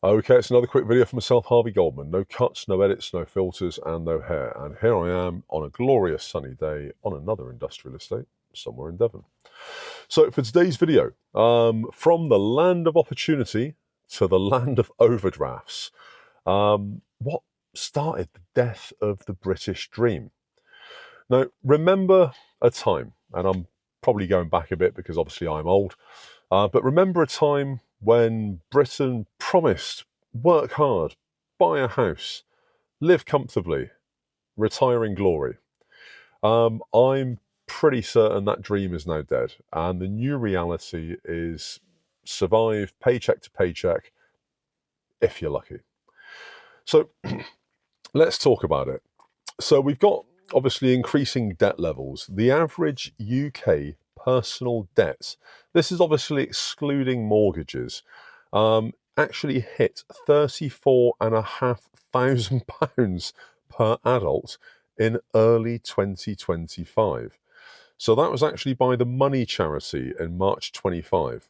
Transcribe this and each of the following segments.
Okay, it's another quick video for myself, Harvey Goldman. No cuts, no edits, no filters, and no hair. And here I am on a glorious sunny day on another industrial estate somewhere in Devon. So for today's video, from the land of opportunity to the land of overdrafts, what started the death of the British dream? Now, remember a time, and I'm probably going back a bit because obviously I'm old, but remember a time when Britain promised work hard, buy a house, live comfortably, retire in glory. I'm pretty certain that dream is now dead, and the new reality is survive paycheck to paycheck if you're lucky. So let's talk about it. So we've got obviously increasing debt levels. The average UK personal debt, this is obviously excluding mortgages, actually hit £34,500 per adult in early 2025. So that was actually by the Money Charity in March 25.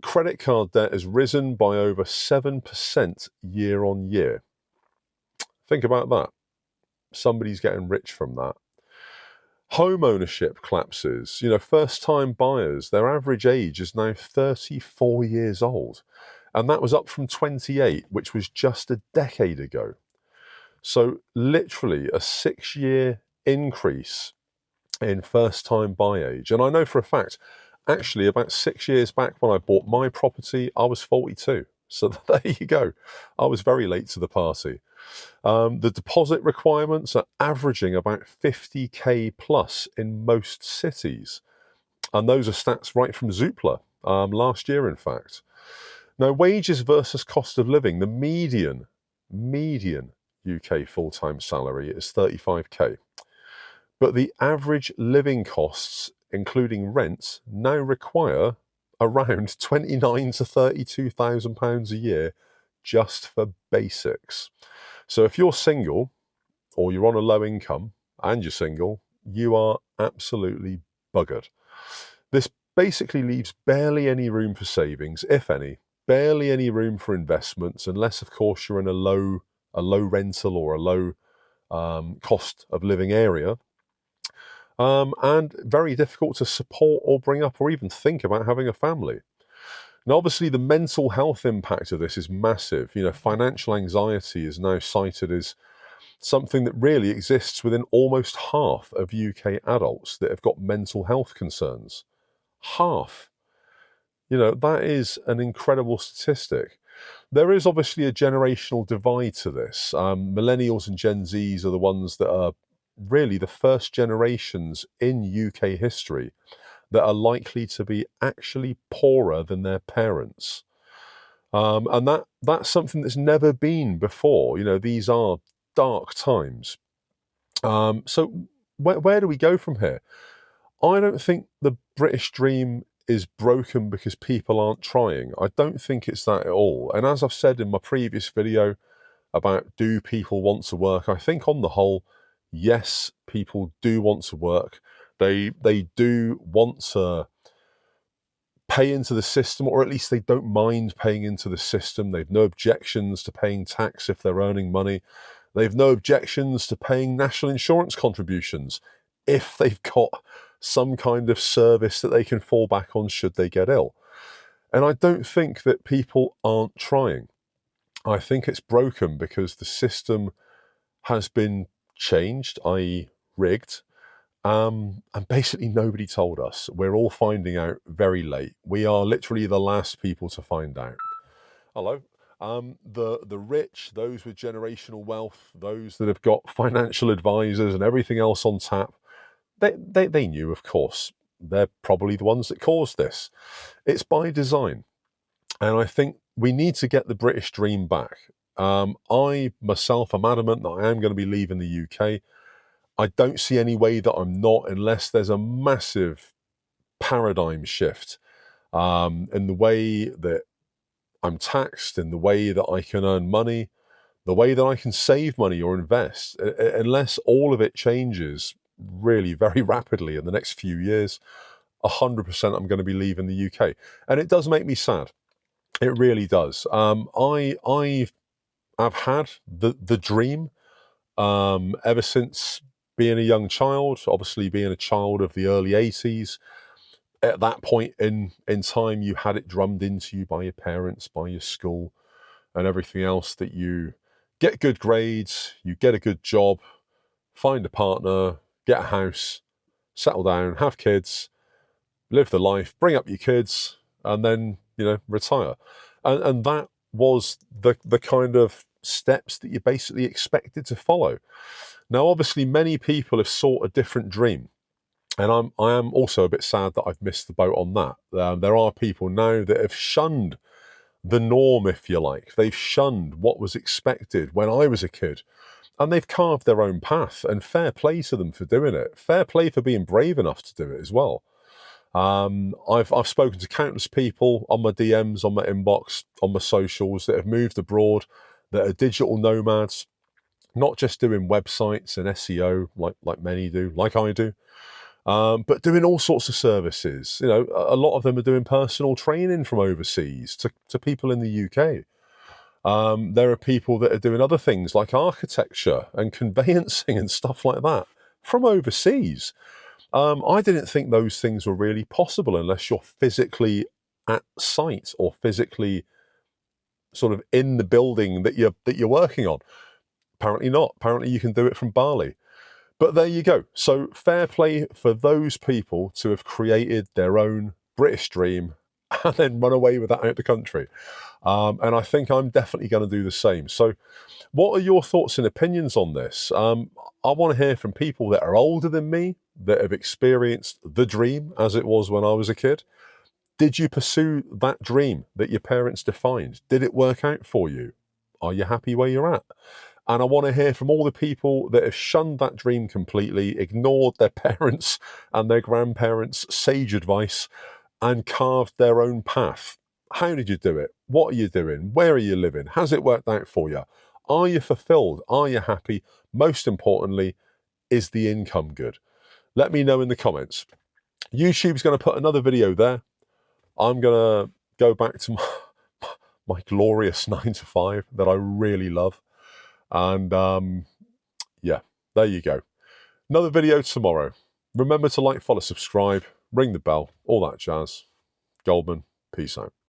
Credit card debt has risen by over 7% year on year. Think about that. Somebody's getting rich from that. Home ownership collapses. First-time buyers, their average age is now 34 years old. And that was up from 28, which was just a decade ago. So literally a 6-year increase in first-time buy age. And I know for a fact, actually about 6 years back when I bought my property, I was 42. So there you go. I was very late to the party. The deposit requirements are averaging about 50k plus in most cities. And those are stats right from Zoopla last year, in fact. Now, wages versus cost of living, the median UK full-time salary is 35k. But the average living costs, including rent, now require around 29 to 32,000 pounds a year just for basics. So if you're single or you're on a low income and you're single, you are absolutely buggered. This basically leaves barely any room for savings, if any, barely any room for investments, unless of course you're in a low rental or a low cost of living area. And very difficult to support or bring up or even think about having a family. Now, obviously, the mental health impact of this is massive. Financial anxiety is now cited as something that really exists within almost half of UK adults that have got mental health concerns. Half. That is an incredible statistic. There is obviously a generational divide to this. Millennials and Gen Zs are the ones that are really the first generations in UK history that are likely to be actually poorer than their parents. And that's something that's never been before. These are dark times. So where do we go from here? I don't think the British dream is broken because people aren't trying. I don't think it's that at all. And as I've said in my previous video about do people want to work, I think on the whole, yes, people do want to work. They do want to pay into the system, or at least they don't mind paying into the system. They've no objections to paying tax if they're earning money. They've no objections to paying national insurance contributions if they've got some kind of service that they can fall back on should they get ill. And I don't think that people aren't trying. I think it's broken because the system has been changed, i.e. rigged, and basically nobody told us. We're all finding out very late. We are literally the last people to find out. Hello. The rich, those with generational wealth, those that have got financial advisors and everything else on tap, they knew, of course. They're probably the ones that caused this. It's by design. And I think we need to get the British dream back. I, myself, am adamant that I am going to be leaving the UK. I don't see any way that I'm not, unless there's a massive paradigm shift in the way that I'm taxed, in the way that I can earn money, the way that I can save money or invest. Unless all of it changes really very rapidly in the next few years, 100% I'm going to be leaving the UK. And it does make me sad. It really does. I've had the dream ever since being a young child. Obviously, being a child of the early '80s. At that point in time, you had it drummed into you by your parents, by your school, and everything else, that you get good grades, you get a good job, find a partner, get a house, settle down, have kids, live the life, bring up your kids, and then, retire. And that was the kind of steps that you basically expected to follow. Now, obviously, many people have sought a different dream. And I am also a bit sad that I've missed the boat on that. There are people now that have shunned the norm, if you like. They've shunned what was expected when I was a kid. And they've carved their own path, and fair play to them for doing it. Fair play for being brave enough to do it as well. I've spoken to countless people on my DMs, on my inbox, on my socials, that have moved abroad, that are digital nomads, not just doing websites and SEO like many do, like I do, but doing all sorts of services. A lot of them are doing personal training from overseas to people in the UK. There are people that are doing other things like architecture and conveyancing and stuff like that from overseas. I didn't think those things were really possible unless you're physically at site or physically sort of in the building that you're working on. Apparently not. Apparently you can do it from Bali. But there you go. So fair play for those people to have created their own British dream and then run away with that out the country. And I think I'm definitely going to do the same. So what are your thoughts and opinions on this? I want to hear from people that are older than me, that have experienced the dream as it was when I was a kid. Did you pursue that dream that your parents defined? Did it work out for you? Are you happy where you're at? And I want to hear from all the people that have shunned that dream completely, ignored their parents and their grandparents' sage advice, and carved their own path. How did you do it? What are you doing? Where are you living? Has it worked out for you? Are you fulfilled? Are you happy? Most importantly, is the income good? Let me know in the comments. YouTube's going to put another video there. I'm going to go back to my glorious 9 to 5 that I really love. And yeah, there you go. Another video tomorrow. Remember to like, follow, subscribe, ring the bell, all that jazz. Goldman, peace out.